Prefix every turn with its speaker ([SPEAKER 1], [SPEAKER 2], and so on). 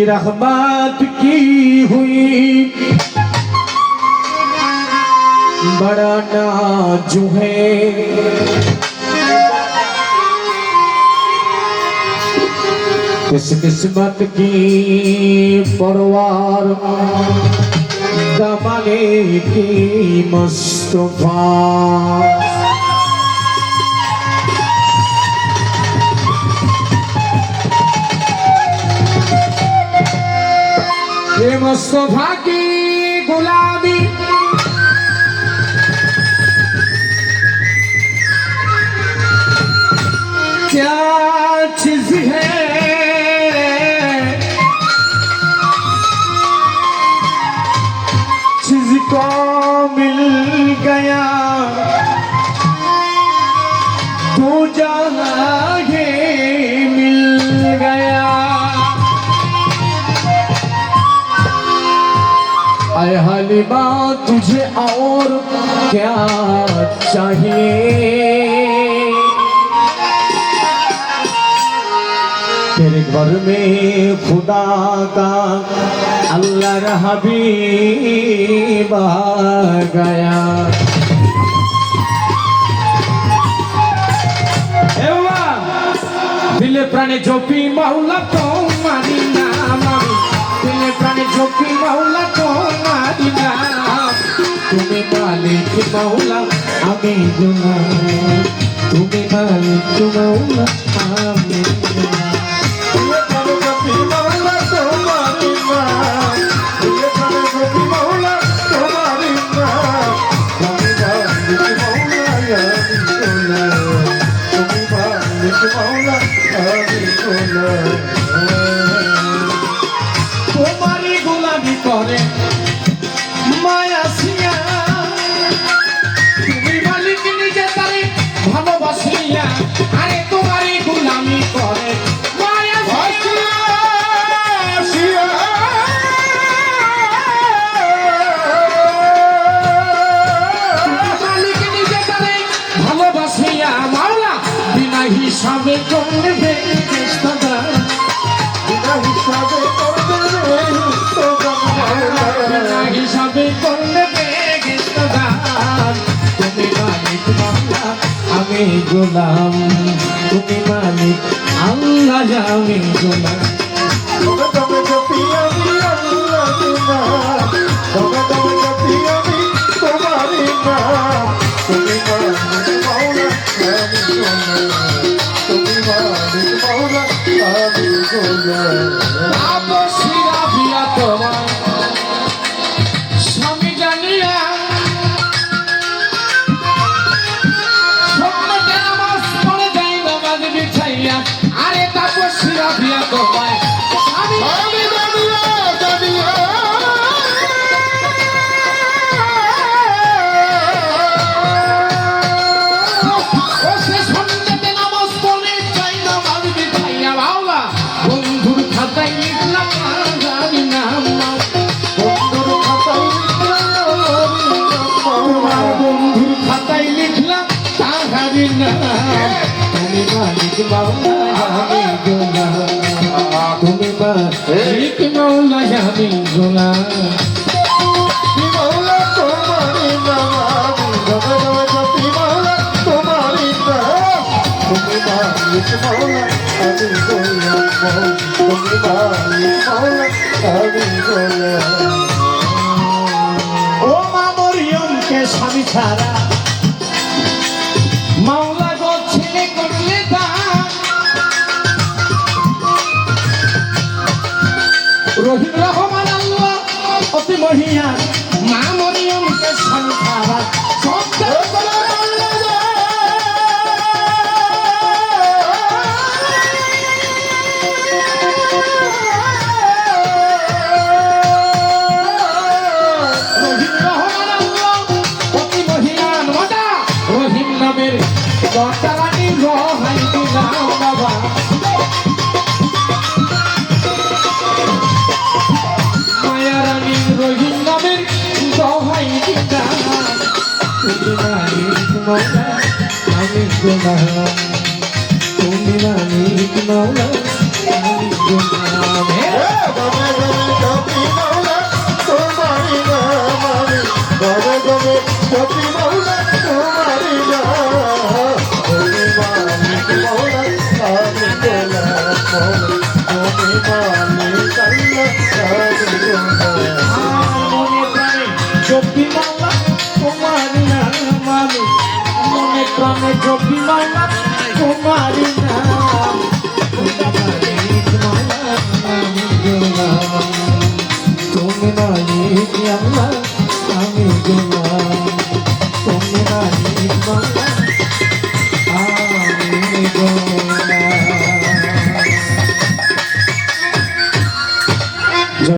[SPEAKER 1] रहमत की हुई बड़ा नाजु है किस किस्मत की परवार दमाने की मुस्तफा ये मुस्तफा की गुलामी क्या चीज है चीज को मिल गया तू जागे मिल गया ऐ हलीमा तुझे और क्या चाहिए तेरे घर में खुदा का अल्लाह हबीब आ गया दिले प्राणे जोपी मौला तुम्हारी नाम दिले प्राणे जोपी मौला तुम्हारी नाम तुम्हें मालिक मौला हमें गुलाम तुम्हें मालिक मौला हमें तुम्हारी गुलामी करे माया सिया তুমি মালিক নিজে তারে ভালোবাসিয়া আরে তোমারই গুলামি করে মায়া সিয়া মালিক নিজে তারে ভালোবাসিয়া মাওলা বিনা হিসাবে করবে চেষ্টা বিনা হিসাবে হিসাবে করলে তুমি মালিক মাওলা আমি গোলাম তুমি মালিক আল্লাহ আমি গোলাম স্বামী জানিয়া নামাজ পড়ে যাই নামাজ বিছাইয়া আরে তাপসীরা বিয়া তোমায় বন্ধুর খাতায় লিখলাম জানি না বন্ধুর খাতায় লিখলাম তাহারি না তুমি মালিক মাওলা আমি গোলাম তুমি মালিক মাওলা আমি গোলাম ও মা মরিয়মকে স্বামী ছাড়া মাওলা গো ছেলে করলে দান রহিম রহমান আল্লাহ অতি মহিয়ান মা মরিয়মকে স্বামী ছাড়া রানী রহাই দিলাম বাবা মায়া রানী রহিম নামের রহাই দিলাম তুমি মালিক মৌলা আমি গোলাম তুমি মালিক মৌলা আমি গোলাম
[SPEAKER 2] গবে গবে সত্যি মৌলা তোমারি না তুমি মালিক মৌলা আমি গোলাম মৌলা তুমি মালিক আল্লাহ আমি গোলাম
[SPEAKER 1] মনে প্রাণে জপি মাওলা তোমারি নাম আমি মনে প্রাণে জপি মাওলা তোমারি নাম তুমি মালিক আল্লাহ আমি গোলাম